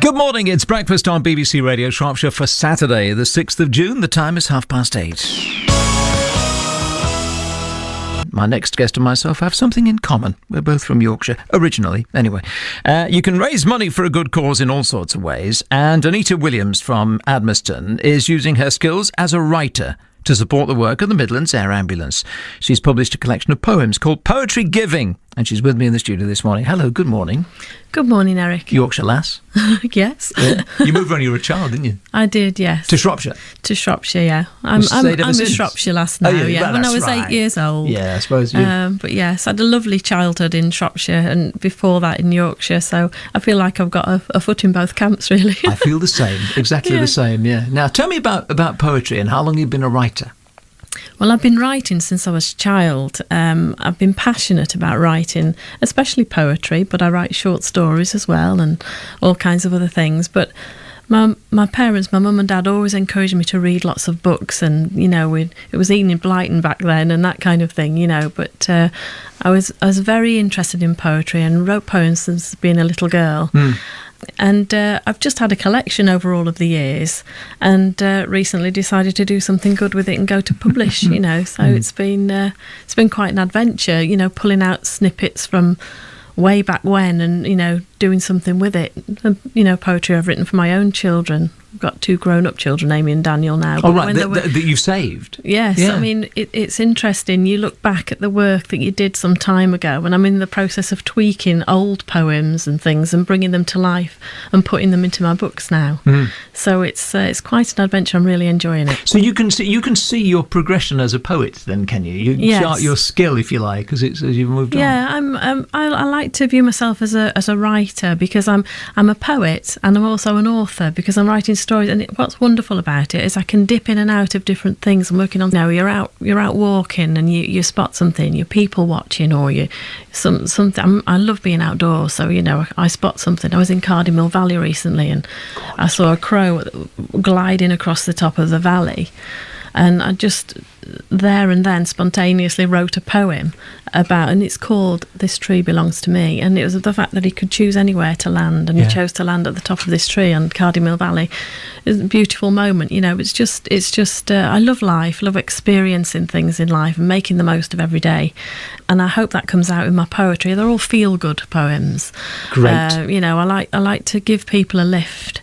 Good morning, it's breakfast on BBC Radio Shropshire for Saturday, the 6th of June. The time is 8:30. My next guest and myself have something in common. We're both from Yorkshire, originally, anyway. You can raise money for a good cause in all sorts of ways, and Anita Williams from Admiston is using her skills as a writer to support the work of the Midlands Air Ambulance. She's published a collection of poems called Poetry Giving, and she's with me in the studio this morning. Hello, good morning. Good morning, Eric. Yorkshire lass? Yes. Yeah. You moved when you were a child, didn't you? I did, yes. To Shropshire? To Shropshire, yeah. I'm a Shropshire lass now, yeah. When I was 8 years old. Yeah, I suppose you... But yes, I had a lovely childhood in Shropshire and before that in Yorkshire, so I feel like I've got a foot in both camps, really. I feel the same, exactly the same, yeah. Now, tell me about poetry and how long you've been a writer. Well, I've been writing since I was a child. I've been passionate about writing, especially poetry, but I write short stories as well and all kinds of other things. But my parents, my mum and dad, always encouraged me to read lots of books, and it was Enid Blyton back then and that kind of thing, But I was very interested in poetry and wrote poems since being a little girl. And I've just had a collection over all of the years, and recently decided to do something good with it and go to publish. So it's been quite an adventure. Pulling out snippets from way back when, and doing something with it. And, poetry I've written for my own children. I've got 2 grown-up children, Amy and Daniel, now. Oh, right, that you've saved? Yes, yeah. I mean, it's interesting. You look back at the work that you did some time ago, and I'm in the process of tweaking old poems and things and bringing them to life and putting them into my books now. So it's quite an adventure. I'm really enjoying it. So you can see your progression as a poet, then, can you? You yes. chart your skill, if you like, as you've moved on. Yeah, I like to view myself as a writer, because I'm a poet and I'm also an author, because I'm writing stories. And what's wonderful about it is I can dip in and out of different things I'm working on. You're out walking and you spot something, you're people watching, or something. I love being outdoors, so I spot something. I was in Cardinal Valley recently and I saw a crow gliding across the top of the valley, and I just there and then spontaneously wrote a poem about, and it's called This Tree Belongs to Me, and it was the fact that he could choose anywhere to land, and he chose to land at the top of this tree on Cardinal Valley. It's a beautiful moment. It's just I love life, love experiencing things in life and making the most of every day, and I hope that comes out in my poetry. They're all feel-good poems. Great. I like to give people a lift.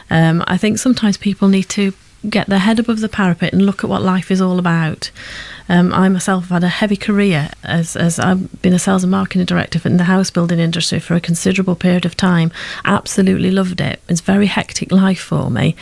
I think sometimes people need to get their head above the parapet and look at what life is all about. I myself have had a heavy career as I've been a sales and marketing director in the house building industry for a considerable period of time. Absolutely loved it. It's a very hectic life for me.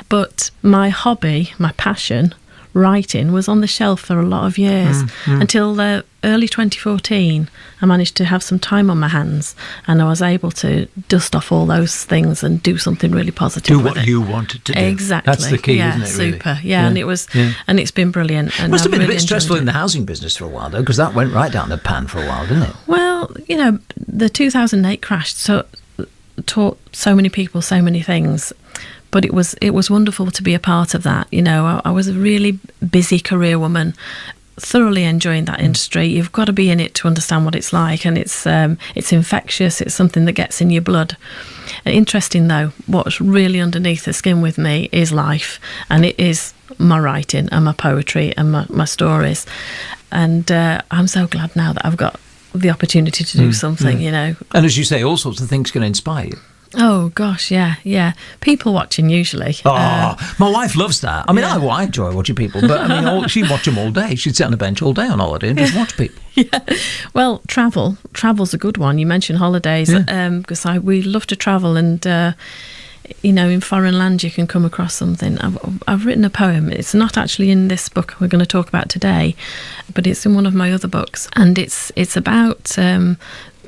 But my hobby, my passion, writing, was on the shelf for a lot of years until early 2014. I managed to have some time on my hands, and I was able to dust off all those things and do something really positive. Do what you wanted to do. Exactly. That's the key, isn't it? Really? Super. Yeah, and it was, and it's been brilliant. And must have been really a bit stressful in the housing business for a while, though, because that went right down the pan for a while, didn't it? Well, the 2008 crash taught so many people so many things. But it was wonderful to be a part of that. I was a really busy career woman, thoroughly enjoying that industry. You've got to be in it to understand what it's like, and it's infectious. It's something that gets in your blood. Interesting though, what's really underneath the skin with me is life, and it is my writing and my poetry and my stories. And I'm so glad now that I've got the opportunity to do something. And as you say, all sorts of things can inspire you. Oh gosh, yeah. People watching usually. My wife loves that. I mean, I enjoy watching people, but she'd watch them all day. She'd sit on a bench all day on holiday and just watch people. Yeah. Well, travel's a good one. You mentioned holidays, because we love to travel, and in foreign land you can come across something. I've written a poem. It's not actually in this book we're going to talk about today, but it's in one of my other books, and it's about.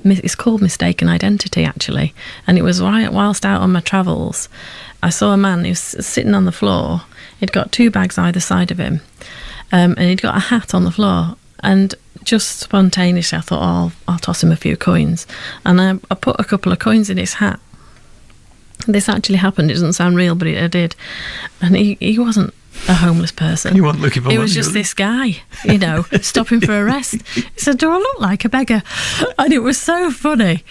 It's called Mistaken Identity, actually. And it was whilst out on my travels, I saw a man who was sitting on the floor. He'd got 2 bags either side of him, and he'd got a hat on the floor. And just spontaneously, I thought, I'll toss him a few coins. And I put a couple of coins in his hat. This actually happened. It doesn't sound real, but it did. And he wasn't a homeless person. You weren't looking for It money, was just really? this guy, stopping for a rest. He said, "Do I look like a beggar?" And it was so funny,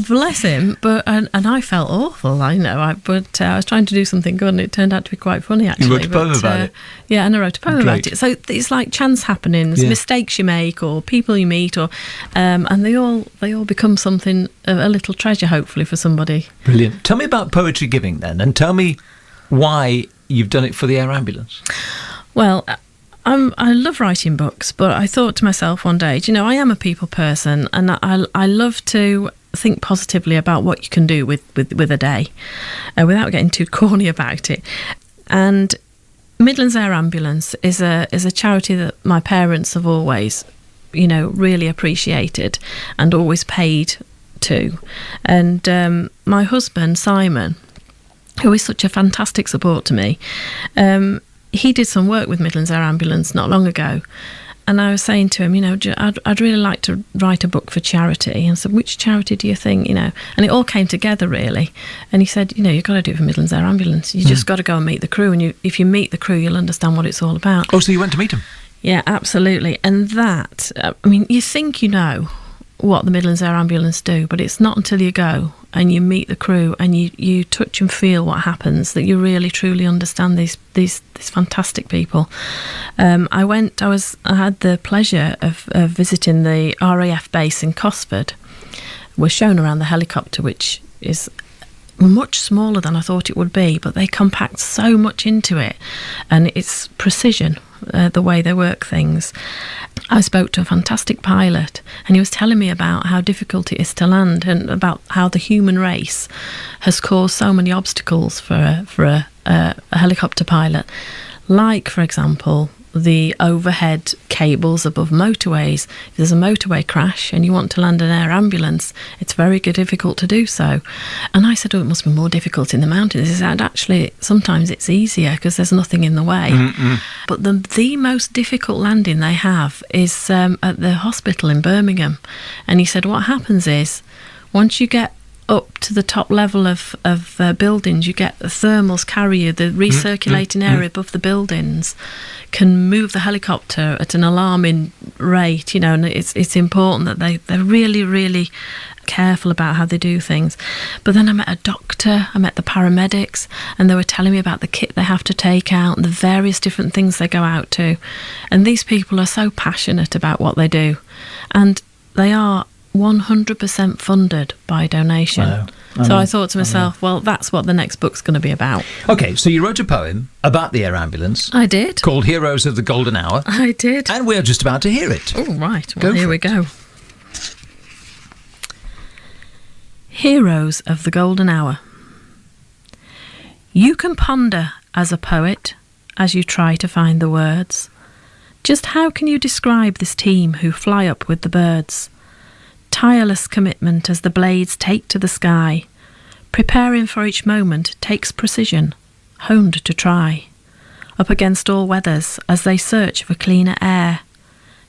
bless him. But and I felt awful, but I was trying to do something good, and it turned out to be quite funny, actually. You wrote a poem about it? Yeah, and I wrote a poem Great. about it. So it's like chance happenings, Yeah. mistakes you make, or people you meet, or and they all become something, a little treasure, hopefully, for somebody. Brilliant. Tell me about poetry giving then, and tell me why you've done it for the Air Ambulance. Well, I love writing books, but I thought to myself one day, I am a people person, and I love to think positively about what you can do with a day, without getting too corny about it. And Midlands Air Ambulance is a charity that my parents have always, really appreciated and always paid to. And my husband, Simon, who is such a fantastic support to me, he did some work with Midlands Air Ambulance not long ago. And I was saying to him, I'd really like to write a book for charity. And I said, which charity do you think, And it all came together, really. And he said, you've got to do it for Midlands Air Ambulance. You just got to go and meet the crew. And if you meet the crew, you'll understand what it's all about. Oh, so you went to meet him? Yeah, absolutely. And that, you think you know what the Midlands Air Ambulance do, but it's not until you go and you meet the crew and you touch and feel what happens that you really truly understand these fantastic people. I had the pleasure of visiting the RAF base in Cosford. We're shown around the helicopter, which is much smaller than I thought it would be, but they compact so much into it, and it's precision, the way they work things. I spoke to a fantastic pilot, and he was telling me about how difficult it is to land, and about how the human race has caused so many obstacles for a helicopter pilot, like, for example, the overhead cables above motorways. If there's a motorway crash and you want to land an air ambulance, it's very difficult to do so. And I said, it must be more difficult in the mountains. He said, actually, sometimes it's easier because there's nothing in the way. But the most difficult landing they have is at the hospital in Birmingham. And he said, what happens is, once you get up to the top level of buildings, you get the thermals carry you, the recirculating area above the buildings can move the helicopter at an alarming rate, and it's important that they're really, really careful about how they do things. But then I met a doctor, I met the paramedics, and they were telling me about the kit they have to take out and the various different things they go out to. And these people are so passionate about what they do, and they are 100% funded by donation. Wow. So I thought to myself, well, that's what the next book's going to be about. Okay, so you wrote a poem about the Air Ambulance. I did. Called Heroes of the Golden Hour. I did. And we're just about to hear it. Oh, right. Go Well, here for we it. go. Heroes of the Golden Hour. You can ponder as a poet as you try to find the words. Just how can you describe this team who fly up with the birds? Tireless commitment as the blades take to the sky. Preparing for each moment takes precision, honed to try. Up against all weathers as they search for cleaner air.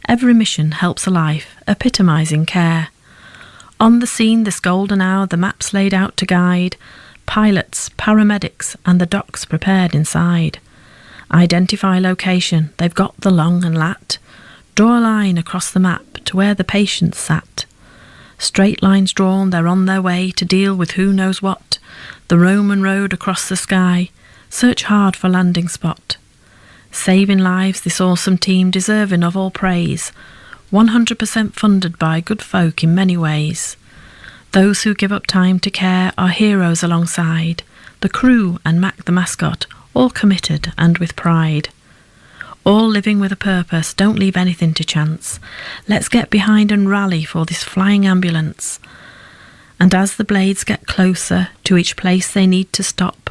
Every mission helps a life, epitomising care. On the scene this golden hour, the maps laid out to guide. Pilots, paramedics and the docs prepared inside. Identify location, they've got the long and lat. Draw a line across the map to where the patients sat. Straight lines drawn, they're on their way to deal with who knows what. The Roman road across the sky, search hard for landing spot. Saving lives, this awesome team deserving of all praise. 100% funded by good folk in many ways. Those who give up time to care are heroes alongside. The crew and Mac the mascot, all committed and with pride. All living with a purpose, don't leave anything to chance. Let's get behind and rally for this flying ambulance. And as the blades get closer to each place they need to stop,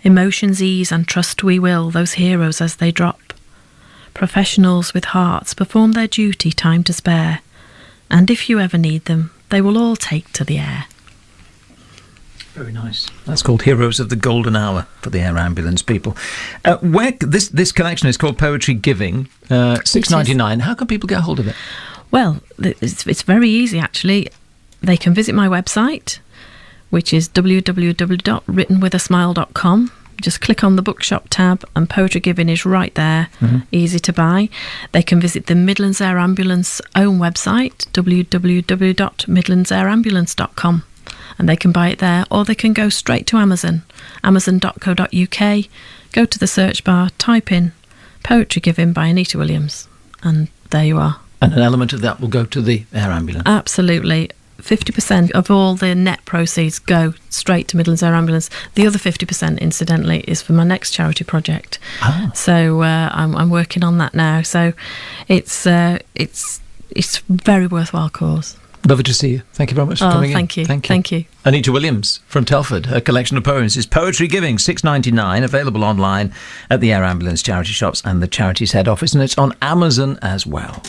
emotions ease and trust we will those heroes as they drop. Professionals with hearts perform their duty time to spare, and if you ever need them, they will all take to the air. Very nice. That's called Heroes of the Golden Hour for the Air Ambulance people. Where this collection is called Poetry Giving, $6.99. How can people get hold of it? Well, it's very easy, actually. They can visit my website, which is www.writtenwithasmile.com. Just click on the bookshop tab and Poetry Giving is right there, easy to buy. They can visit the Midlands Air Ambulance own website, www.midlandsairambulance.com, and they can buy it there, or they can go straight to Amazon, amazon.co.uk, go to the search bar, type in Poetry Giving by Anita Williams, and there you are. And an element of that will go to the air ambulance. Absolutely. 50% of all the net proceeds go straight to Midlands Air Ambulance. The other 50%, incidentally, is for my next charity project. So I'm working on that now. So it's a very worthwhile cause. Lovely to see you. Thank you very much for coming in. Thank you. Anita Williams from Telford. Her collection of poems is Poetry Giving, $6.99, available online at the Air Ambulance charity shops and the charity's head office, and it's on Amazon as well.